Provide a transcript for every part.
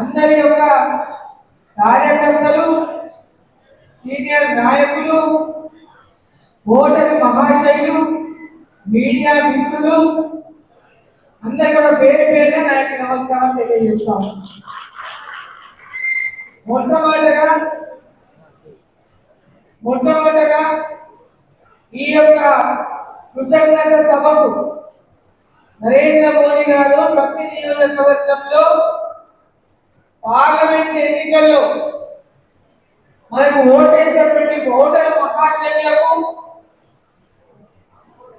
అందరి యొక్క కార్యకర్తలు, సీనియర్ నాయకులు, ఓటరు మహాశయులు, మీడియా మిత్రులు అందరూ కూడా పేరు పేరున నా యొక్క నమస్కారం తెలియజేస్తాము. మొట్టమొదటగా ఈ యొక్క కృతజ్ఞత సభకు నరేంద్ర మోదీ గారు ప్రతి నియోజకవర్గంలో పార్లమెంట్ ఎన్నికల్లో మనకు ఓటేసినటువంటి ఓటరు మహాశయులకు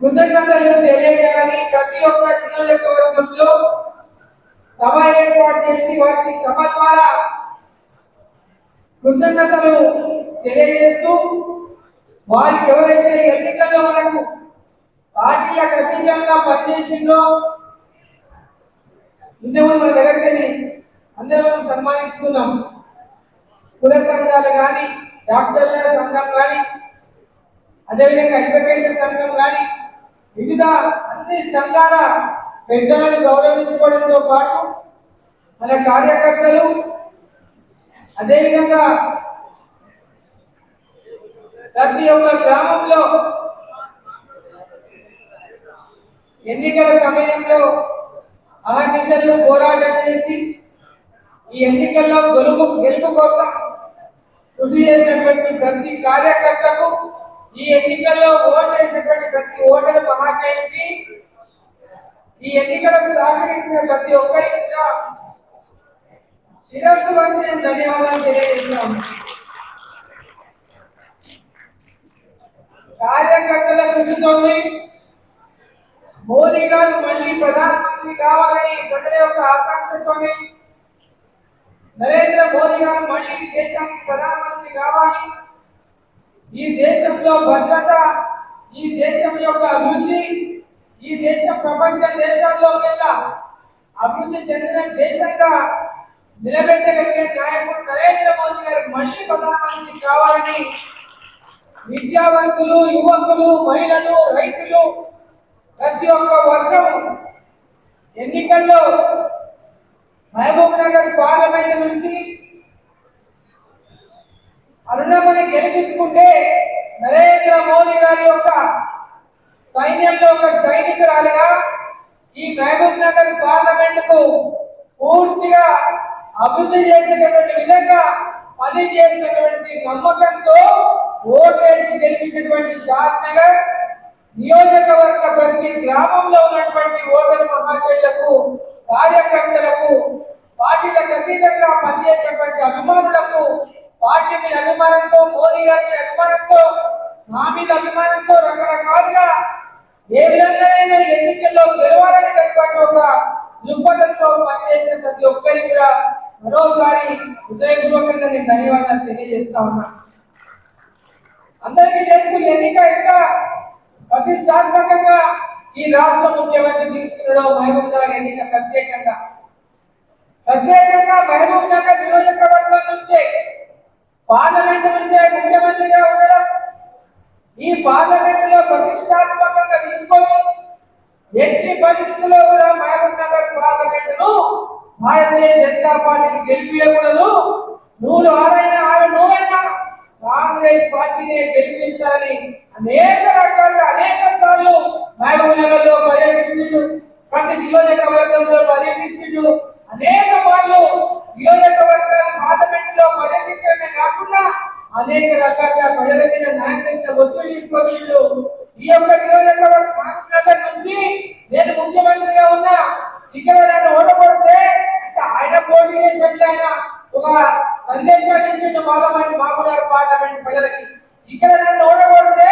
కృతజ్ఞతలు తెలియజేయాలని ప్రతి ఒక్క నియోజకవర్గంలో సభ ఏర్పాటు చేసి వారికి సభ ద్వారా కృతజ్ఞతలు తెలియజేస్తూ వారికి ఎవరైతే ఎన్నికల్లో మనకు పార్టీలకు అతీతంగా పనిచేసిందో ఇంతకుముందు మన దగ్గరికి అందరూ సన్మానించుకున్నాం. కుల సంఘాలు కానీ, డాక్టర్ల సంఘం కానీ, అదేవిధంగా అడ్వకేట్ల సంఘం కానీ, వివిధ అన్ని సంఘాల పెద్దలను గౌరవించుకోవడంతో పాటు మన కార్యకర్తలు, అదేవిధంగా ప్రతి ఒక్క గ్రామంలో ఎన్నికల సమయంలో అహర్నిశలు పోరాటం చేసి ఈ ఎన్నికల్లో గెలుపు కోసం కృషి చేసినటువంటి ప్రతి కార్యకర్తకు, ఈ ఎన్నికల్లో ఓటు వేసినటువంటి ప్రతి ఓటరు మహాశయునికి, ఈ ఎన్నికలకు సహకరించిన ప్రతి ఒక్కరికి కూడా శిరస్సు వంచి నేను ధన్యవాదాలు తెలియజేస్తున్నాను. కార్యకర్తల కృషితోనే మోదీ గారు మళ్ళీ ప్రధానమంత్రి కావాలని ప్రజల యొక్క ఆకాంక్షతోనే నరేంద్ర మోదీ గారు మళ్ళీ దేశానికి ప్రధానమంత్రి కావాలి, ఈ దేశంలో భద్రత, ఈ దేశం యొక్క అభివృద్ధి, ఈ దేశం ప్రపంచ దేశాల్లో అభివృద్ధి చెందిన దేశంగా నిలబెట్టగలిగే నాయకుడు నరేంద్ర మోదీ గారు మళ్ళీ ప్రధానమంత్రి కావాలని విద్యావంతులు, యువకులు, మహిళలు, రైతులు ప్రతి ఒక్క వర్గం ఎన్నికల్లో మహబూబ్ నగర్ పార్లమెంట్ నుంచి అరుణమ్మని గెలిపించుకుంటే నరేంద్ర మోదీ గారి యొక్క సైన్యంలో ఒక సైనికురాలిగా ఈ మహబూబ్ నగర్ పార్లమెంట్ కు పూర్తిగా అభివృద్ధి చేసేటటువంటి విధంగా పని చేసినటువంటి నమ్మకంతో ఓటేసి గెలిపించినటువంటి షాద్ నగర్ నియోజకవర్గ ప్రతి గ్రామంలో ఉన్నటువంటి ఓటరు మహాశయులకు, కార్యకర్తలకు, పార్టీలకు అతీతంగా పనిచేసేటువంటి అభిమానులకు, పార్టీ మీద అభిమానంతో, మోదీ గారి అభిమానంతో, మా మీద అభిమానంతో రకరకాలుగా ఏ విధంగానైనా ఎన్నికల్లో గెలవాలనేటటువంటి ఒక దృక్పథంతో పనిచేసిన ప్రతి ఒక్కరికి కూడా మరోసారి హృదయపూర్వకంగా నేను ధన్యవాదాలు తెలియజేస్తా ఉన్నా. అందరికీ తెలుసు ఎన్నిక ఎంత ప్రతిష్టాత్మకంగా ఈ రాష్ట్ర ముఖ్యమంత్రి తీసుకున్నాడో. మహబూబ్ నగర్ ఎన్నిక ప్రత్యేకంగా మహబూబ్ నగర్ నియోజకవర్గం నుంచే పార్లమెంట్ నుంచే ముఖ్యమంత్రిగా ఉండడం, ఈ పార్లమెంట్ లో ప్రతిష్టాత్మకంగా తీసుకొని ఎట్టి పరిస్థితుల్లో కూడా మహబూబ్ నగర్ పార్లమెంట్ ను భారతీయ జనతా పార్టీని గెలిపించకూడదు, నువ్వైనా కాంగ్రెస్ పార్టీని గెలిపించాలని అనేక రకాలుగా అనేక సార్లు మహబూబ్ నగర్ లో పర్యటించిండు, ప్రతి నియోజకవర్గంలో పర్యటించిండు, అనేక మార్లు నియోజకవర్గాల పార్లమెంట్ లో పర్యటించడమే కాకుండా అనేక రకాలుగా ప్రజల మీద నాయకుల ఒత్తిడి తీసుకొచ్చిండు. ఈ యొక్క నియోజకవర్గ మహబూబ్ నగర్ నుంచి నేను ముఖ్యమంత్రిగా ఉన్నా, ఇక్కడ నేను ఓడబడితే ఆయన పోటీ చేసినట్లు ఆయన ఒక సందేశాన్ని ఇచ్చిండు మామూలు పార్లమెంట్ ప్రజలకి. ఇక్కడ నన్ను ఓడబడితే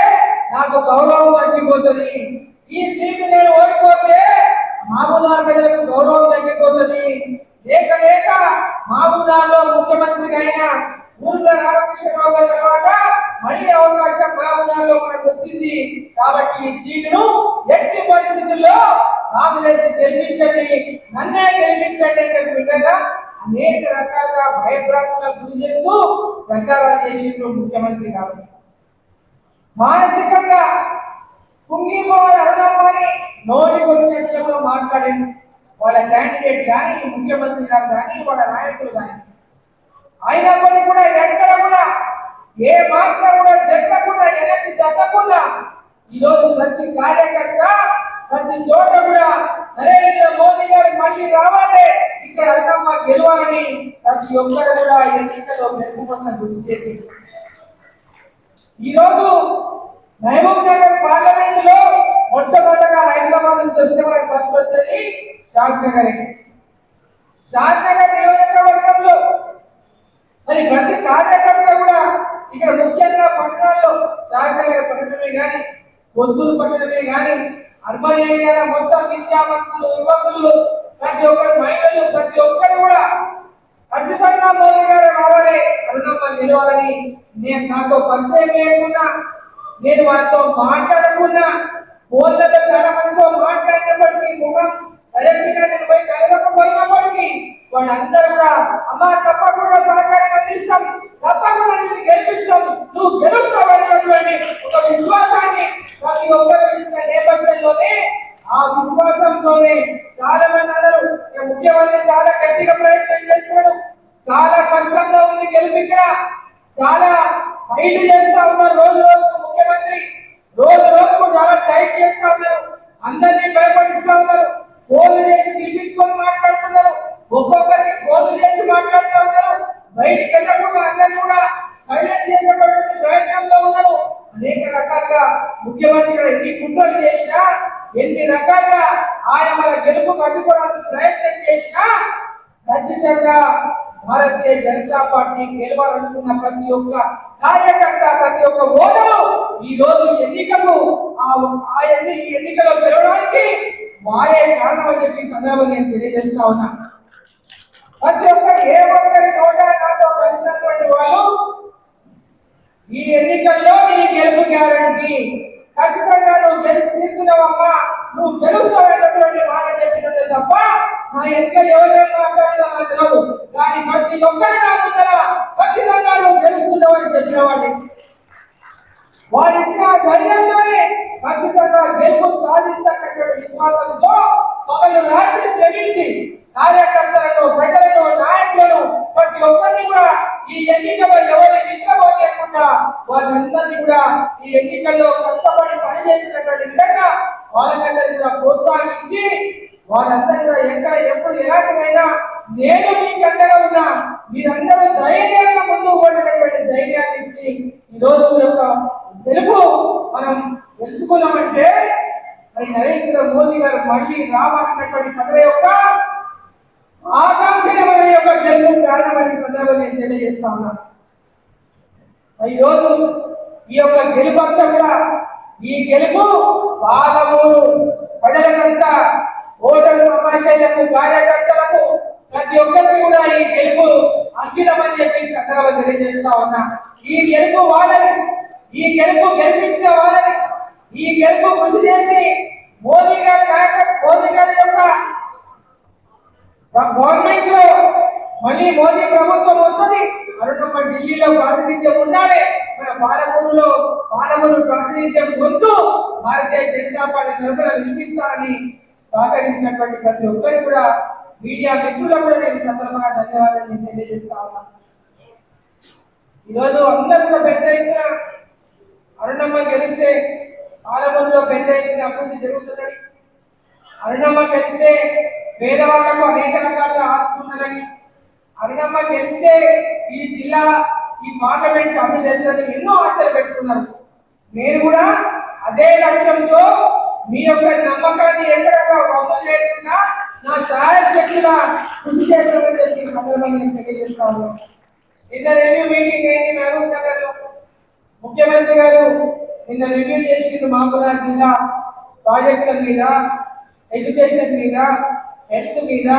నాకు గౌరవం తగ్గిపోతుంది, ఈ సీటు నేను ఓడిపోతే మామూలు ప్రజలకు గౌరవం తగ్గిపోతుంది. లేక మామూలులో ముఖ్యమంత్రిగా అయిన ఊర్ల రామకృష్ణరావు గారి తర్వాత మళ్ళీ అవకాశం మామూలులో మనకు వచ్చింది కాబట్టి ఈ సీటును ఎట్టి పరిస్థితుల్లో కాంగ్రెస్ గెలిపించండి, నన్నే గెలిపించండి అనే విధంగా అనేక రకాలుగా భయభ్రాంతులకు గురి చేస్తూ ప్రచారాలు చేసిండ్రు ముఖ్యమంత్రి కాబట్టి. మానసికంగా కుంగిపోవాలి అరుణమ్మని నోటికి వచ్చినట్లుగా మాట్లాడింది. వాళ్ళ క్యాండిడేట్ కానీ ముఖ్యమంత్రి గారు కానీ వాళ్ళ నాయకులు కానీ. అయినప్పటికీ కూడా ఎక్కడ కూడా ఏ మాత్రం కూడా జరగకుండా వెనక్కి తగ్గకుండా ఈరోజు ప్రతి కార్యకర్త ప్రతి చోట కూడా నరేంద్ర మోదీ గారు మళ్ళీ రావాలి, ఇక్కడ అన్నమ్మ గెలవాలని ప్రతి ఒక్కరు కూడా ఎన్నికల్లో గెలుపు కోసం కృషి చేసి ఈరోజు మహబూబ్ నగర్ పార్లమెంట్ లో మొట్టమొదటిగా హైదరాబాద్ నుంచి వస్తే మనకు ఫస్ట్ వచ్చేది షాద్ నగర్. షాద్ నగర్ నియోజకవర్గంలో మరి ప్రతి కార్యకర్త కూడా ఇక్కడ ముఖ్యంగా పట్టణాల్లో షాద్ నగర్ పట్టణమే కానీ పొద్దులు పట్టణమే కానీ అర్బన్ ఏరియాలో మొత్తం విద్యావంతులు యువకులు ప్రతి ఒక్కరు మహిళలు ప్రతి ఒక్కరు కూడా ఖచ్చితంగా మోదీ గారు రావాలి, అరుణమ్మ గెలవాలని నేను నాతో పరిచయం లేకుండా నేను వారితో మాట్లాడకుండా ఫోన్లలో చాలా మందితో మాట్లాడినప్పటికీ ముఖం డైరెక్ట్ గా నేను పోయి కలవకపోయినప్పటికీ వాళ్ళందరూ కూడా అమ్మ తప్పకుండా సహకారం అందిస్తాం, తప్పకుండా నేను గెలిపిస్తాం, నువ్వు గెలుస్తావు అనేటువంటి ఒక విశ్వాసాన్ని ప్రతి ఒక్కరు ఇచ్చిన నేపథ్యంలోనే ఆ విశ్వాసంతోనే చాలా మంది అందరూ ముఖ్యమంత్రి చాలా గట్టిగా ప్రయత్నం చేస్తున్నాడు, చాలా కష్టంగా ఉంది గెలుపు, ఇక్కడ చాలా ఫైట్ చేస్తా ఉన్నారు, రోజు రోజుకు ముఖ్యమంత్రి రోజు రోజుకు చాలా టైట్ చేస్తా ఉన్నారు, అందరినీ భయపడిస్తా ఉన్నారు, ఫోన్లు చేసి పిలిపించుకొని మాట్లాడుతున్నారు, ఒక్కొక్కరికి ఫోన్లు చేసి మాట్లాడుతూ ఉన్నారు, బయటికి వెళ్ళకుండా అందరినీ కూడా సైలెంట్ చేసేటువంటి ప్రయత్నంలో ఉన్నారు. అనేక రకాలుగా ముఖ్యమంత్రి కూడా ఎన్ని కుట్రలు చేసినా ఎన్ని రకాలుగా ఆయన మన గెలుపుకు అడ్డుకోవడానికి ప్రయత్నం చేసినా ఖచ్చితంగా భారతీయ జనతా పార్టీ గెలవాలనుకున్న ప్రతి ఒక్క కార్యకర్త ప్రతి ఒక్క ఓటరు ఈ రోజు ఎన్నికలు ఎన్నికలో గెలవడానికి వారే కారణం అని చెప్పి సందర్భంగా నేను తెలియజేస్తా ఉన్నా. ప్రతి ఒక్కరు ఏ ఒక్కరి నోట నాతో కలిసినటువంటి వాళ్ళు ఈ ఎన్నికల్లో నీ గెలుపు గ్యారంటీ, ఖచ్చితంగా నువ్వు గెలిచి తీర్చున్నావమ్మా, నువ్వు గెలుస్తావనేటువంటి మాట చెప్పినట్టే తప్ప నా ఎన్నికలు ఎవరేం మాట్లాడినా నాకు తెలియదు, కానీ ప్రతి ఒక్కరి నా ముందర ఖచ్చితంగా నువ్వు గెలుస్తున్నావని చెప్పిన వాడిని వాళ్ళు ఇచ్చిన ధైర్యంతోనే ఖచ్చితంగా గెలుపు సాధిస్తున్నటువంటి విశ్వాసంతో పగలు రాత్రి శ్రమించి కార్యకర్తలను ప్రజలను నాయకులను ప్రతి ఒక్కరిని కూడా ఈ ఎన్నికల్లో ఎవరి నిద్రపోలేకుండా వారందరినీ కూడా ఈ ఎన్నికల్లో కష్టపడి పనిచేసినటువంటి విధంగా వాళ్ళకందరినీ కూడా ప్రోత్సహించి వాళ్ళందరూ కూడా ఎక్కడ ఎప్పుడు ఎలాంటివైనా నేను మీకు అండగా ఉన్నా, మీరందరూ ధైర్యంగా ముందుకు పోయినటువంటి ధైర్యాన్ని ఇచ్చి ఈ రోజు యొక్క గెలుపు మనం గెలుచుకున్నామంటే మరి నరేంద్ర మోదీ గారు మళ్ళీ రావాలన్నటువంటి ప్రజల యొక్క ఆకాంక్షని మన యొక్క గెలుపు కారణమని సందర్భంగా నేను తెలియజేస్తా ఉన్నాను. ఈరోజు ఈ యొక్క గెలుపు అంతా కూడా ఈ గెలుపు పాలమూరు ప్రజలకంతా ఓటరు మహాశైలకు కార్యకర్తలకు ప్రతి ఒక్కరికి కూడా ఈ గెలుపు అంకితమని చెప్పి సందర్భంగా తెలియజేస్తా ఉన్నా. ఈ గెలుపు వాళ్ళని, ఈ గెలుపు గెలిపించే వాళ్ళని, ఈ గెలుపు కృషి చేసి మోదీ గారి యొక్క గవర్నమెంట్ లో మళ్ళీ మోదీ ప్రభుత్వం వస్తుంది, అరుణమ్మ ఢిల్లీలో ప్రాతినిధ్యం ఉండాలి, మన పాలమూరు ప్రాతినిధ్యం ముందు భారతీయ జనతా పార్టీ తరఫున వినిపించాలని సహకరించినటువంటి ప్రతి ఒక్కరికి కూడా మీడియా మిత్రులకు కూడా నేను సందర్భంగా ధన్యవాదాలు తెలియజేస్తా ఉన్నాను. ఈరోజు అందరూ కూడా పెద్ద ఎత్తున అరుణమ్మ గెలిస్తే పాలమూరులో పెద్ద ఎత్తున అభివృద్ధి జరుగుతుందని, అరుణమ్మ గెలిస్తే పేదవాళ్లకు అనేక రకాలుగా ఆదుకుంటుందని, అరుణమ్మ గెలిస్తే ఈ జిల్లా ఈ పార్లమెంట్ అభివృద్ధి జరుగుతుందని ఎన్నో ఆశలు పెట్టుకున్నారు. నేను కూడా అదే లక్ష్యంతో మీ యొక్క నమ్మకాన్ని ఎక్కడ వమ్ము చేయకుండా నా శాయశక్తిగా కృషి చేస్తామని చెప్పి సందర్భంగా నేను తెలియజేస్తా ఉన్నాను. నిన్న రివ్యూ మీటింగ్ అయింది మహబూబ్ నగర్ లో. ముఖ్యమంత్రి గారు నిన్న రివ్యూ చేసింది మహబూబాబాద్ జిల్లా ప్రాజెక్టుల మీద, ఎడ్యుకేషన్ మీద, హెల్త్ మీద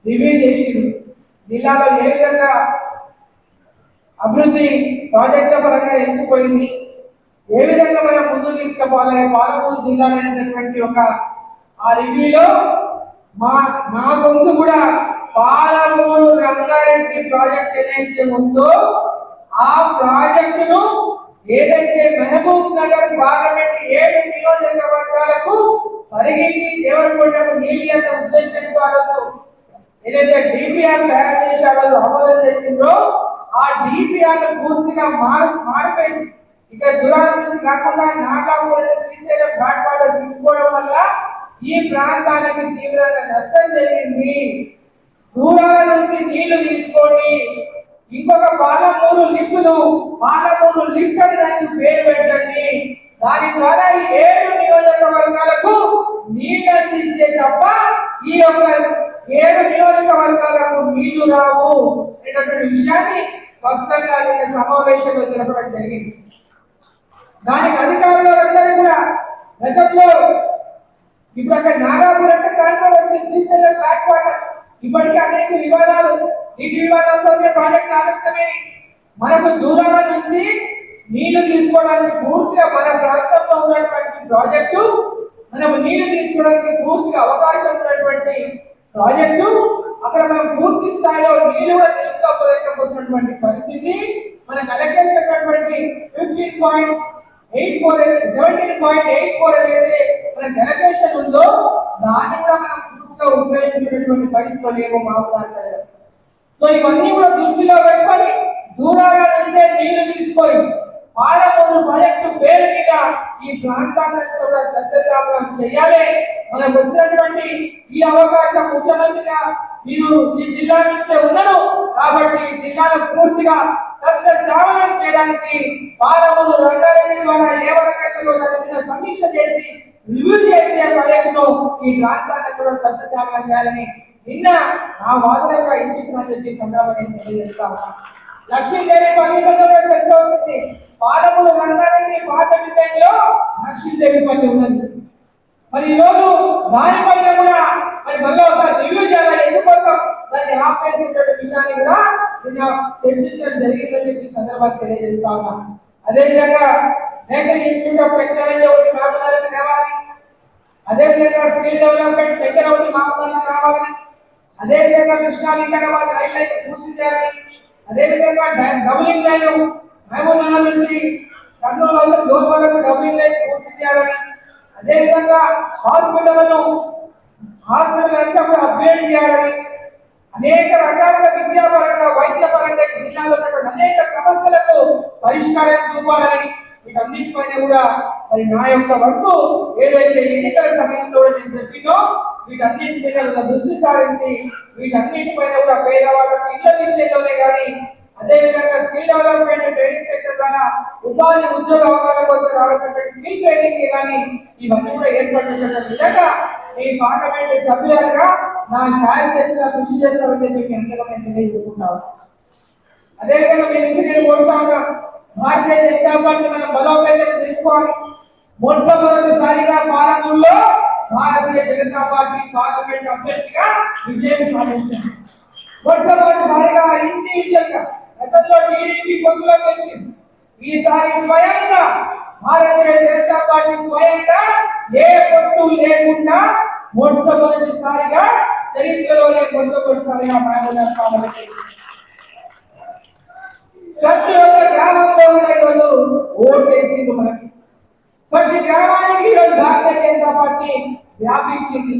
రివ్యూ చేసింది. జిల్లాలో ఏ విధంగా అభివృద్ధి ప్రాజెక్టుల పరంగా ఎంచిపోయింది, ఏ విధంగా మనం ముందుకు తీసుకుపోవాలి పాలమూరు జిల్లా అనేటటువంటి ఒక ఆ రివ్యూలో మా ముందు కూడా పాలమూరు రంగారెడ్డి ప్రాజెక్ట్ ఏదైతే ఉందో ఆ ప్రాజెక్టును ఏదైతే మహబూబ్ నగర్ పార్లమెంట్ 7 నియోజకవర్గాలకు పరిగికి దేవరకొండకు నీళ్ళు అన్న ఉద్దేశంతో ఆ రోజు ఏదైతే డిపిఆర్ తయారు చేసి ఆ రోజు అమలు చేసిందో ఆ డిపిఆర్ పూర్తిగా మారిపేసి ఇక జురాల నుంచి కాకుండా నాగాపూర్ శ్రీశైలం బ్యాక్ వాటర్ తీసుకోవడం వల్ల ఈ ప్రాంతానికి తీవ్రంగా నష్టం జరిగింది. జూరాల నుంచి నీళ్లు తీసుకోండి, ఇంకొక పాలమూరు లిఫ్ట్ అని దానికి పేరు పెట్టండి. దాని ద్వారా ఈ 7 నియోజకవర్గాలకు నీళ్లు అందిస్తే తప్ప ఈ యొక్క 7 నియోజకవర్గాలకు నీళ్లు రావు అనేటటువంటి విషయాన్ని స్పష్టంగా సమావేశంలో తెలపడం జరిగింది. దానికి అధికారులు అందరూ కూడా గతంలో ఇప్పుడు అక్కడ నాగాపూర్ అంటే కాన్ఫరెన్స్ శ్రీశైలం బ్యాక్ వాటర్ ఇప్పటికీ అనేక వివాదాలు, నీటి వివాదాలతో ప్రాజెక్ట్ ఆలస్యమైంది. మనకు జూరాల నుంచి నీళ్లు తీసుకోవడానికి పూర్తిగా మన ప్రాంతంలో ఉన్నటువంటి ప్రాజెక్టు, మనం నీళ్లు తీసుకోవడానికి పూర్తిగా అవకాశం ఉన్నటువంటి ప్రాజెక్టు, అక్కడ మనం పూర్తి స్థాయిలో నీళ్లు కూడా నిలుపుకోలేకపోతున్నటువంటి పరిస్థితి. మనకు అలకేసినటువంటి 17.84 ఏదైతే మన డెలిగేషన్ ఉందో దాన్ని కూడా మనం పూర్తిగా ఉపయోగించుకునేటువంటి పరిస్థితులు లేవు మాట్లాడతారు. సో ఇవన్నీ కూడా దృష్టిలో పెట్టుకొని దూరాల నుంచే నీళ్లు తీసుకొని పాలమూరు ప్రాజెక్టు పేరు మీద ఈ ప్రాంతాన్ని కూడా సస్యశ్యామలం చేయాలి. మనకు వచ్చినటువంటి ఈ అవకాశం ముఖ్యమంత్రిగా మీరు ఈ జిల్లా నుంచే ఉన్నారు కాబట్టి ఈ జిల్లాను పూర్తిగా సస్యశ్యామలం చేయడానికి పాలమూరు రంగారెడ్డి ద్వారా ఏ వరకైతే సమీక్ష చేసి రివ్యూ చేసి ఆ ప్రాజెక్టును ఈ ప్రాంతాన్ని కూడా సస్యశ్యామలం చేయాలని నిన్న ఆ వాదనగా ఇంటించమని చెప్పి సందర్భంగా తెలియజేస్తా ఉన్నాను. లక్ష్మీదేవి పల్లిలో చర్చ వచ్చింది. పాలమూరు రంగారెడ్డి పాత డిజైన్లో లక్ష్మీదేవి పల్లి ఉన్నది. మరి ఈరోజు దానిపైన కూడా మరి మళ్ళీ ఒకసారి రివ్యూ చేయాలి. ఎందుకోసం దాన్ని ఆపేసేటువంటి విషయాన్ని కూడా నిన్న చర్చించడం జరిగిందని చెప్పి సందర్భంగా తెలియజేస్తా ఉన్నాను. అదేవిధంగా నేషనల్ ఇన్స్టిట్యూట్ ఆఫ్ టెక్నాలజీ ఒకటి మహబూబ్నగర్కి రావాలి, అదేవిధంగా స్కిల్ డెవలప్మెంట్ సెంటర్ ఒకటి మహబూబ్నగర్కి రావాలి, అదేవిధంగా కృష్ణా వికారాబాద్ రైల్ లైన్ పూర్తి చేయాలి, అదేవిధంగా డబులింగ్ లైన్ మహబూబ్నగర్ నుంచి కర్నూలు డోర్ వరకు డబులింగ్ లైన్ పూర్తి చేయాలని, అదేవిధంగా హాస్పిటల్ అంతా కూడా అప్గ్రేడ్ చేయాలని, అనేక రకాలుగా విద్యాపరంగా వైద్యపరంగా జిల్లాలో ఉన్నటువంటి అనేక సమస్యలకు పరిష్కారం చూపాలని వీటన్నిటిపైన కూడా మరి నా యొక్క వంతు ఏదైతే ఎన్నికల సమయంలో నేను చెప్పినో వీటన్నిటిపైన కూడా దృష్టి సారించి వీటన్నిటిపైన కూడా పేదవాళ్ళకు ఇళ్ల విషయంలోనే కానీ అదేవిధంగా స్కిల్ డెవలప్మెంట్ ట్రైనింగ్ సెంటర్ ద్వారా ఉపాధి ఉద్యోగ అవకాశాల కోసం రావాల్సినటువంటి స్కిల్ ట్రైనింగ్ కానీ ఇవన్నీ కూడా ఏర్పడినటువంటి విధంగా ఈ పార్లమెంట్ సభ్యులుగా నా శాయశక్తిగా కృషి చేస్తామని చెప్పి ఎంతగా నేను తెలియజేసుకుంటాను. అదేవిధంగా మీ నుంచి నేను కోరుతా ఉన్నాను, భారతీయ జనతా పార్టీ మనం బలోపేతం చేసుకోవాలి. మొట్టమొదటిసారిగా పాలమూరులో భారతీయ జనతా పార్టీ పార్లమెంట్ అభ్యర్థిగా విజయం సాధించింది. మొట్టమొదటిసారిగా ఇండివిజువల్ గా గతంలో టీడీపీ పొత్తులో గెలిచింది. ఈసారి స్వయంగా భారతీయ జనతా పార్టీ స్వయంగా ఏ పొత్తు లేకుండా మొట్టమొదటిసారిగా చరిత్రలోనే మొట్టమొదటిసారిగా పాల్గొన్నారు. ప్రతి ఒక్క గ్రామంలో కూడా ఈరోజు ఓటు వేసింది. మనకి ప్రతి గ్రామానికి ఈరోజు భారతీయ జనతా పార్టీ వ్యాపించింది.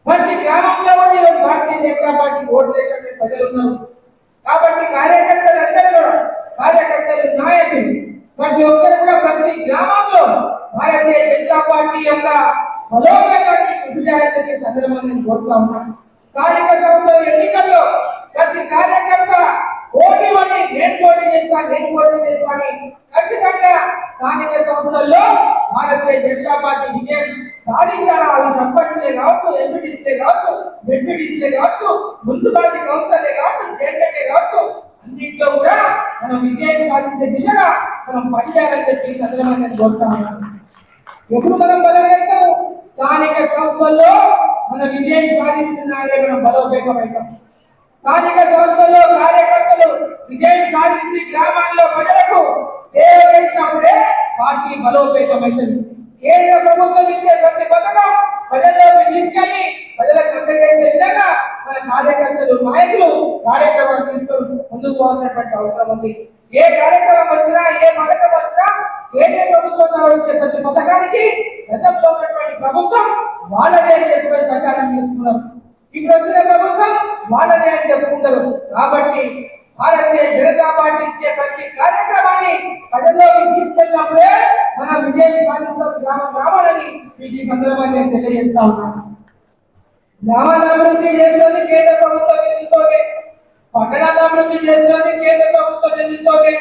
ప్రతి గ్రామంలో కూడా ఈరోజు భారతీయ జనతా పార్టీ ఓటు వేసే ప్రజలు ఉన్నారు. కాబట్టి కార్యకర్తలు, నాయకులు ప్రతి ఒక్కరు కూడా ప్రతి గ్రామంలో భారతీయ జనతా పార్టీ యొక్క బలోపేతానికి కృషి చేయాలని చెప్పే సందర్భంగా నేను కోరుతా ఉన్నాను. స్థానిక సంస్థల ఎన్నికల్లో ప్రతి కార్యకర్త పోటీ పడి నేను పోటీ చేస్తాను ఖచ్చితంగా స్థానిక సంస్థల్లో భారతీయ జనతా పార్టీ విజయం సాధించాలా. అవి సర్పంచ్లే కావచ్చు, ఎంపీటీసీలే కావచ్చు, డిప్యూటీసీలే కావచ్చు, మున్సిపాలిటీ కౌన్సిలర్లే కావచ్చు, చైర్మన్లే కావచ్చు, అన్నింటిలో కూడా మనం విజయం సాధించే దిశగా మనం పనిచేయాలని చెప్పి సందర్భంగా నేను కోరుతా ఉన్నాను. ఎప్పుడు మనం బలపడతాము? స్థానిక సంస్థల్లో మన విజయం సాధించినాడే మనం బలోపేతమవుతాం. స్థానిక సంస్థల్లో కార్యకర్తలు విజయం సాధించి గ్రామాల్లో ప్రజలకు సేవ చేసినప్పుడే పార్టీ బలోపేతమవుతుంది. కేంద్ర ప్రభుత్వం ఇచ్చే ప్రతి పథకం ప్రజల్లోకి తీసుకెళ్లి ప్రజలకు అందజేసే విధంగా మన కార్యకర్తలు నాయకులు కార్యక్రమాలు తీసుకొని ముందుకు పోవాల్సినటువంటి అవసరం ఉంది. ఏ కార్యక్రమం వచ్చినా ఏ పథకం వచ్చినా కేంద్ర ప్రభుత్వం ద్వారా వచ్చే ప్రతి పథకానికి గతంలో ఉన్నటువంటి ప్రభుత్వం వాళ్ళదే అని చెప్పి ప్రచారం చేసుకున్నారు. ఇప్పుడు వచ్చిన ప్రభుత్వం వాళ్ళదే అని చెప్పుకుంటారు. కాబట్టి భారతీయ జనతా పార్టీ ఇచ్చే ప్రతి కార్యక్రమాన్ని ప్రజల్లోకి తీసుకెళ్ళినప్పుడే మనం విజయం సాధిస్తాం గ్రామాలని ఈ సందర్భంగా నేను తెలియజేస్తా ఉన్నాను. గ్రామాల అభివృద్ధి చేస్తుంది కేంద్ర ప్రభుత్వం నిధులతోనే, పట్టణాల అభివృద్ధి చేస్తుంది కేంద్ర ప్రభుత్వం నిధులతోనే,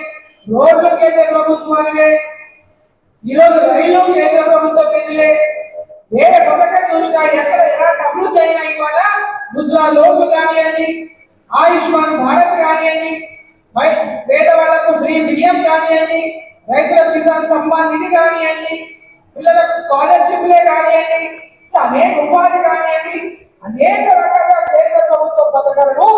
రోడ్లు కేంద్ర ప్రభుత్వానివే, ఈరోజు రైలు కేంద్ర ప్రభుత్వం నిధులే. ఏ పథకం చూసినా ఎక్కడ ఎలాంటి అభివృద్ధి అయినా ఇవాళ ముద్రా లోన్లు కానివ్వండి, ఆయుష్మాన్ భారత్ కానివ్వండి, పేదవాళ్లకు ఫ్రీ బియ్యం కానివ్వండి, రైతుల కిసాన్ సమ్మాన్ నిధి కానివ్వండి, పిల్లలకు స్కాలర్షిప్లే కానివ్వండి, అనేక ఉపాధి కానివ్వండి, అనేక రకాల కేంద్ర ప్రభుత్వ పథకాలను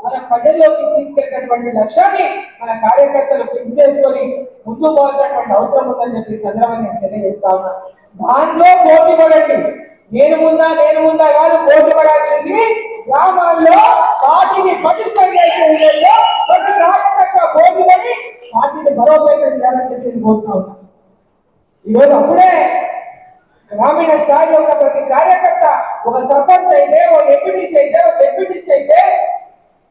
మన ప్రజల్లోకి తీసుకెళ్ళినటువంటి లక్ష్యాన్ని మన కార్యకర్తలు ఫిక్స్ చేసుకొని ముందు పోవాల్సినటువంటి అవసరం ఉందని చెప్పి సందర్భంగా నేను తెలియజేస్తా ఉన్నా. దాంట్లో పోటీ పడండి. నేను ముందా కాదు, పోటీ పడాల్సింది గ్రామాల్లో పార్టీని పటిష్టం చేసే విధంగా ప్రతి కార్యకర్త పోటీ పడి పార్టీని బలోపేతం చేయాలని చెప్పి కోరుతా ఉన్నా. ఈరోజు అప్పుడే గ్రామీణ స్థాయిలో ఉన్న ప్రతి కార్యకర్త ఒక సర్పంచ్ అయితే, ఒక ఎంపీటీసీ అయితే, ఒక డిప్యూటీసీ అయితే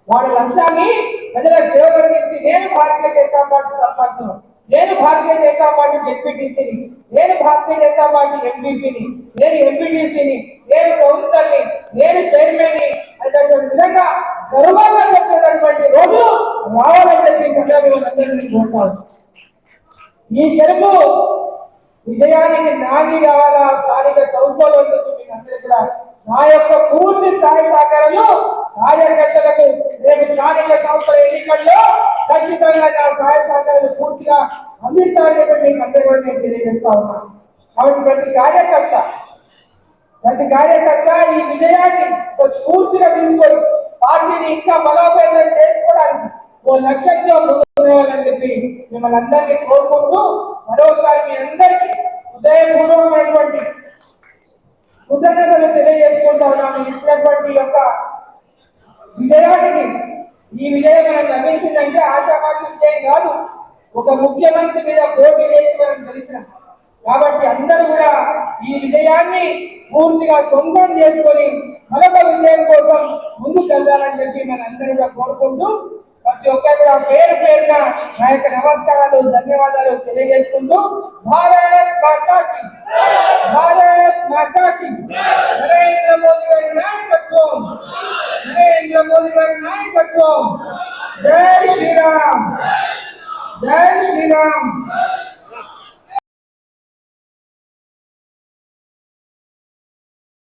వాళ్ళ లక్ష్యాన్ని ప్రజలకు సేవ అందించి నేను భారతీయ జనతా పార్టీ సర్పంచ్, నేను భారతీయ జనతా పార్టీ డిప్యూటీసీని, నేను భారతీయ జనతా పార్టీ ఎంపీపీని, నేను ఎంపీటీసీని, నేను కౌన్సిలర్ని, నేను చైర్మన్ని అనేటటువంటి విధంగా గర్వంగా చెప్తున్నటువంటి రోజులు రావాలని చెప్పి సందర్భంగా కోరుతాను. ఈ గెలుపు విజయానికి నాంది కావాలా స్థానిక సంస్థలు మీకు అందరికీ కూడా నా యొక్క పూర్తి స్థాయి సహకారాలు కార్యకర్తలకు రేపు స్థానిక సంస్థల ఎన్నికల్లో ఖచ్చితంగా నా స్థాయి సహకారాలు పూర్తిగా అందిస్తామని చెప్పి మీకు అందరికీ కూడా నేను తెలియజేస్తా ఉన్నాను. కాబట్టి ప్రతి కార్యకర్త ఈ విజయాన్ని ఒక స్ఫూర్తిగా తీసుకొని పార్టీని ఇంకా బలోపేతం చేసుకోవడానికి ఓ లక్ష్యంతో ముందుకు చెప్పి మిమ్మల్ని అందరినీ కోరుకుంటూ మరోసారి మీ అందరికీ హృదయపూర్వకమైనటువంటి కృతజ్ఞతలు తెలియజేసుకుంటా ఉన్నాము. ఇచ్చినటువంటి యొక్క విజయానికి ఈ విజయం మనం లభించిందంటే ఆశామాషి విజయం కాదు, ఒక ముఖ్యమంత్రి మీద పోటీ చేసి మనం గెలిచినాం. కాబట్టి అందరూ కూడా ఈ విజయాన్ని పూర్తిగా సొంతం చేసుకొని మరొక విజయం కోసం ముందుకు వెళ్ళాలని చెప్పి మన అందరూ కూడా కోరుకుంటూ ప్రతి ఒక్కరు కూడా పేరు పేరున నా యొక్క నమస్కారాలు ధన్యవాదాలు తెలియజేసుకుంటూ భారత్ మాతాకి నరేంద్ర మోదీ గారి నాయకత్వం, నరేంద్ర మోదీ గారి నాయకత్వం. జై శ్రీరామ్, జై శ్రీరామ్.